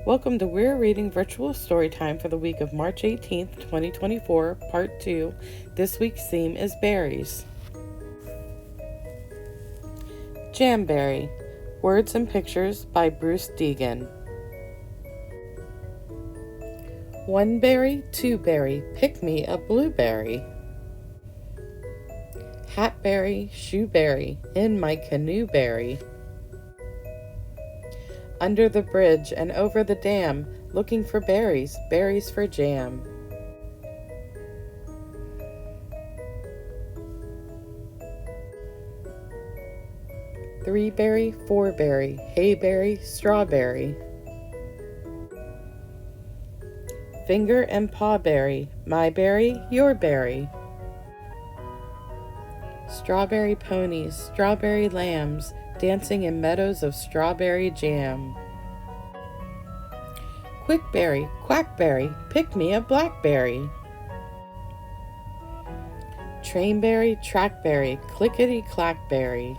Welcome to Weir Reading Virtual Storytime for the week of March 18th, 2024, Part 2. This week's theme is berries. Jamberry. Words and Pictures by Bruce Degen. One berry, two berry, pick me a blueberry. Hatberry, shoeberry, in my canoe berry. Under the bridge and over the dam, looking for berries, berries for jam. Three berry, four berry, hayberry, strawberry. Finger and paw berry, my berry, your berry. Strawberry ponies, strawberry lambs, dancing in meadows of strawberry jam. Quickberry, quackberry, pick me a blackberry. Trainberry, trackberry, clickety-clackberry.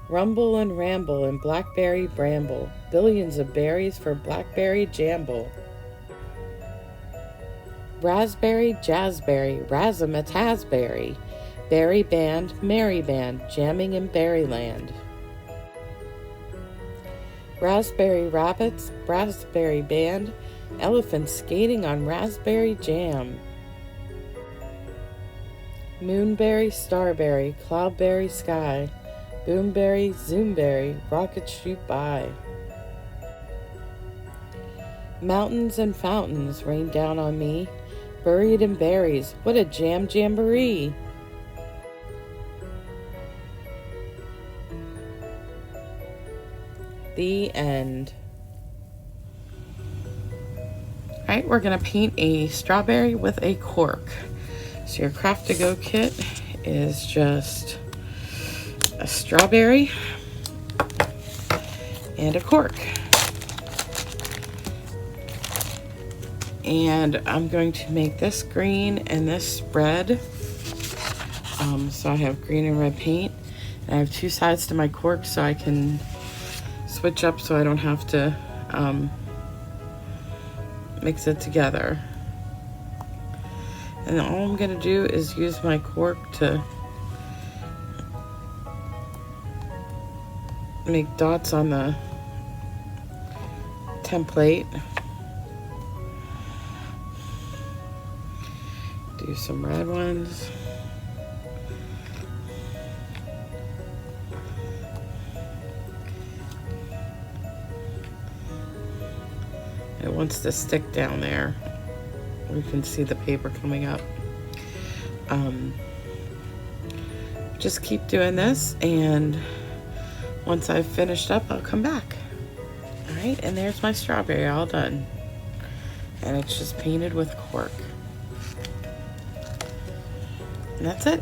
Rumble and ramble in blackberry bramble, billions of berries for blackberry jamble. Raspberry, jazzberry, razzmatazberry, berry band, merry band, jamming in berryland. Raspberry rabbits, raspberry band, elephants skating on raspberry jam. Moonberry, starberry, cloudberry sky, boomberry, zoomberry, rockets shoot by. Mountains and fountains rain down on me, buried in berries, what a jamboree! The end. Alright, we're going to paint a strawberry with a cork. So your craft to go kit is just a strawberry and a cork. And I'm going to make this green and this red. So I have green and red paint. And I have two sides to my cork so I can switch up so I don't have to mix it together. And all I'm going to do is use my cork to make dots on the template. Do some red ones. It wants to stick down there. We can see the paper coming up. Just keep doing this, and once I've finished up, I'll come back. All right, and there's my strawberry all done. And it's just painted with cork. And that's it.